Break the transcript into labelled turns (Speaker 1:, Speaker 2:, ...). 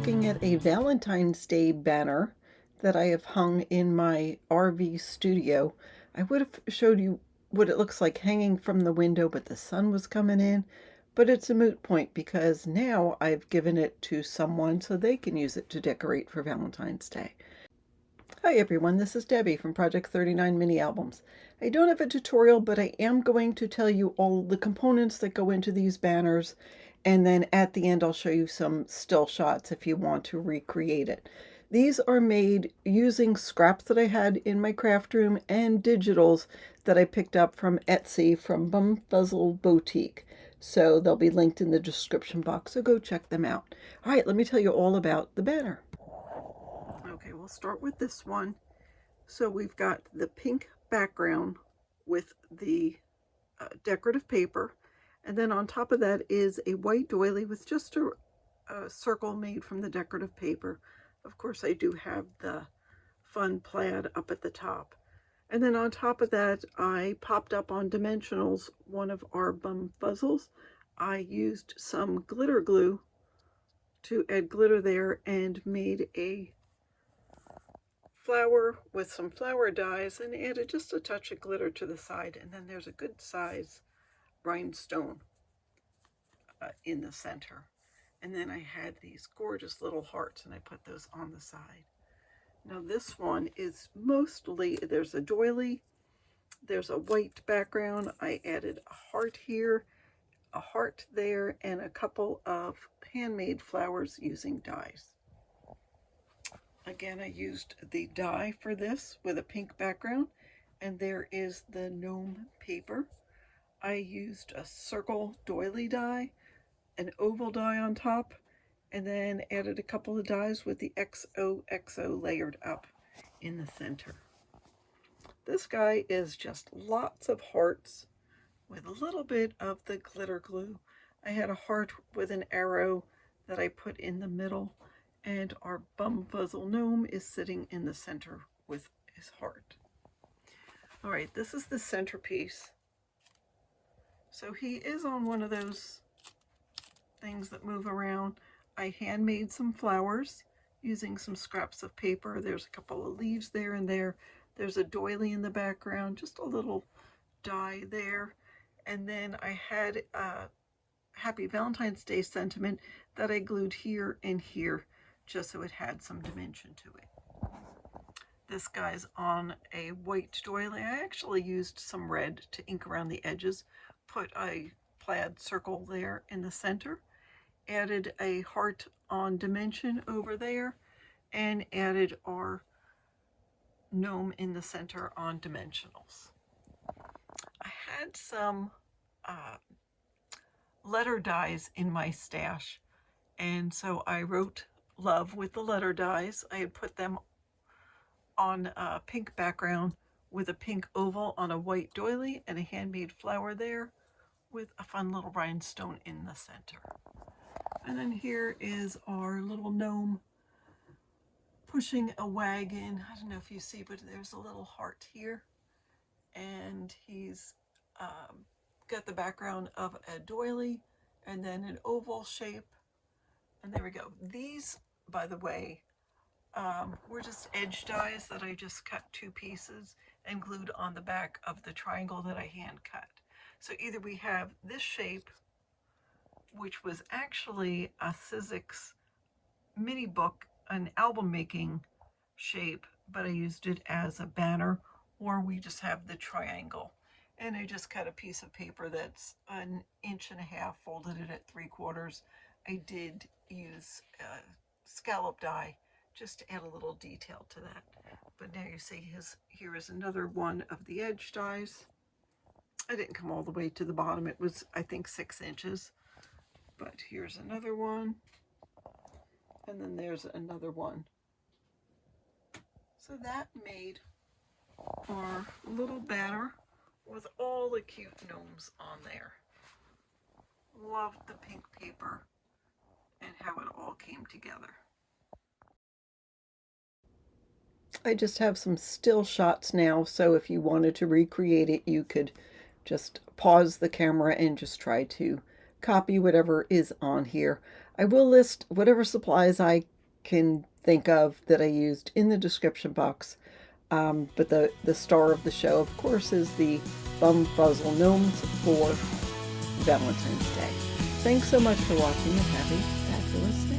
Speaker 1: looking at a Valentine's Day banner that I have hung in my RV studio. I would have showed you what it looks like hanging from the window, but the sun was coming in. But it's a moot point because now I've given it to someone so they can use it to decorate for Valentine's Day. Hi everyone, this is Debbie from Project 39 Mini Albums. I don't have a tutorial, but I am going to tell you all the components that go into these banners, and then at the end I'll show you some still shots if you want to recreate it. These are made using scraps that I had in my craft room and digitals that I picked up from Etsy from BumFuzzleBoutique. So they'll be linked in the description box, so go check them out. All right, let me tell you all about the banner. Okay, we'll start with this one. So we've got the pink background with the decorative paper, and then on top of that is a white doily with just a circle made from the decorative paper. Of course, I do have the fun plaid up at the top. And then on top of that, I popped up on Dimensionals, one of our BumFuzzles. I used some glitter glue to add glitter there and made a flower with some flower dies and added just a touch of glitter to the side, and then there's a good size rhinestone in the center. And then I had these gorgeous little hearts and I put those on the side. Now this one is mostly, there's a doily, there's a white background. I added a heart here, a heart there, and a couple of handmade flowers using dies. Again, I used the die for this with a pink background, and there is the Gnome paper. I used a circle doily die, an oval die on top, and then added a couple of dies with the XOXO layered up in the center. This guy is just lots of hearts with a little bit of the glitter glue. I had a heart with an arrow that I put in the middle, and our BumFuzzle gnome is sitting in the center with his heart. All right, this is the centerpiece. So he is on one of those things that move around. I handmade some flowers using some scraps of paper. There's a couple of leaves there and there. There's a doily in the background, just a little die there. And then I had a Happy Valentine's Day sentiment that I glued here and here, just so it had some dimension to it. This guy's on a white doily. I actually used some red to ink around the edges, put a plaid circle there in the center, added a heart on dimension over there, and added our gnome in the center on dimensionals. I had some letter dies in my stash, and so I wrote love with the letter dies. I had put them on a pink background with a pink oval on a white doily and a handmade flower there with a fun little rhinestone in the center. And then here is our little gnome pushing a wagon. I don't know if you see, but there's a little heart here, and he's got the background of a doily and then an oval shape. And there we go. These, by the way, were just edge dies that I just cut 2 pieces and glued on the back of the triangle that I hand cut. So either we have this shape, which was actually a Sizzix mini book, an album making shape, but I used it as a banner, or we just have the triangle. And I just cut a piece of paper that's 1.5 inches, folded it at 3/4. I did use a scallop die just to add a little detail to that. But now you see here is another one of the edge dies. I didn't come all the way to the bottom. It was, I think, 6 inches. But here's another one. And then there's another one. So that made our little banner with all the cute gnomes on there. Loved the pink paper and how it all came together. I just have some still shots now, so if you wanted to recreate it, you could just pause the camera and just try to copy whatever is on here. I will list whatever supplies I can think of that I used in the description box. But the star of the show, of course, is the BumFuzzle Gnomes for Valentine's Day. Thanks so much for watching and have a fabulous day.